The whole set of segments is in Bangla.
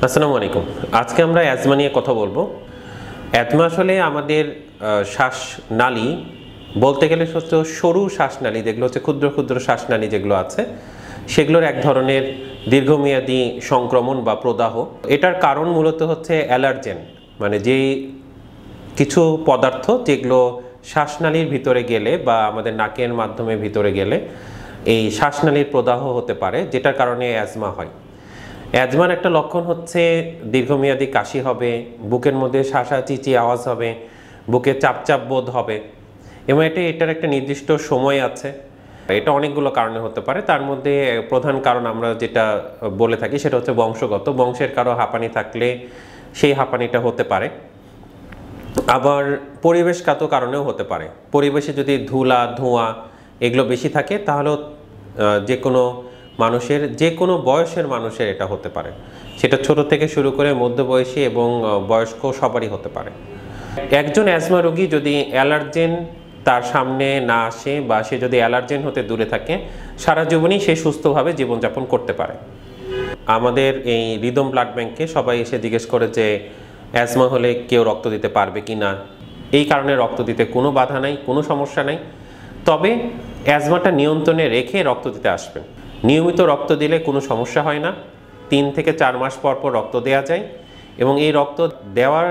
আসসালামু আলাইকুম। আজকে আমরা অ্যাজমা নিয়ে কথা বলবো। অ্যাজমা আসলে আমাদের শ্বাসনালী বলতে গেলে হচ্ছে সরু শ্বাসনালী, যেগুলো হচ্ছে ক্ষুদ্র ক্ষুদ্র শ্বাসনালী যেগুলো আছে, সেগুলোর এক ধরনের দীর্ঘমেয়াদী সংক্রমণ বা প্রদাহ। এটার কারণ মূলত হচ্ছে অ্যালার্জেন, মানে যেই কিছু পদার্থ যেগুলো শ্বাসনালীর ভিতরে গেলে বা আমাদের নাকের মাধ্যমে ভিতরে গেলে এই শ্বাসনালীর প্রদাহ হতে পারে, যেটার কারণে অ্যাজমা হয়। অ্যাজমার একটা লক্ষণ হচ্ছে দীর্ঘমেয়াদী কাশি হবে, বুকের মধ্যে শাঁসা চিচি আওয়াজ হবে, বুকে চাপ চাপ বোধ হবে, এবং এটার একটা নির্দিষ্ট সময় আছে। এটা অনেকগুলো কারণে হতে পারে। তার মধ্যে প্রধান কারণ আমরা যেটা বলে থাকি সেটা হচ্ছে বংশগত। বংশের কারো হাঁপানি থাকলে সেই হাঁপানিটা হতে পারে। আবার পরিবেশগত কারণেও হতে পারে। পরিবেশে যদি ধুলা ধোঁয়া এগুলো বেশি থাকে তাহলেও যে কোনো মানুষের, যে কোনো বয়সের মানুষের এটা হতে পারে। সেটা ছোট থেকে শুরু করে মধ্যবয়সী এবং বয়স্ক সবারই হতে পারে। একজন অ্যাজমা রোগী যদি অ্যালার্জেন তার সামনে না আসে বা সে যদি অ্যালার্জেন হতে দূরে থাকে, সারা জীবনই সে সুস্থভাবে জীবনযাপন করতে পারে। আমাদের এই রিদম ব্লাড ব্যাংকে সবাই এসে জিজ্ঞেস করে যে অ্যাজমা হলে কেউ রক্ত দিতে পারবে কি না। এই কারণে রক্ত দিতে কোনো বাধা নাই, কোনো সমস্যা নাই। তবে অ্যাজমাটা নিয়ন্ত্রণে রেখে রক্ত দিতে আসবেন। নিয়মিত রক্ত দিলে কোনো সমস্যা হয় না। 3 থেকে 4 মাস পর পর রক্ত দেওয়া যায়, এবং এই রক্ত দেওয়ার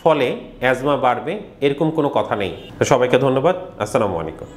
ফলে অ্যাজমা বাড়বে এরকম কোনো কথা নেই। তো সবাইকে ধন্যবাদ। আসসালামু আলাইকুম।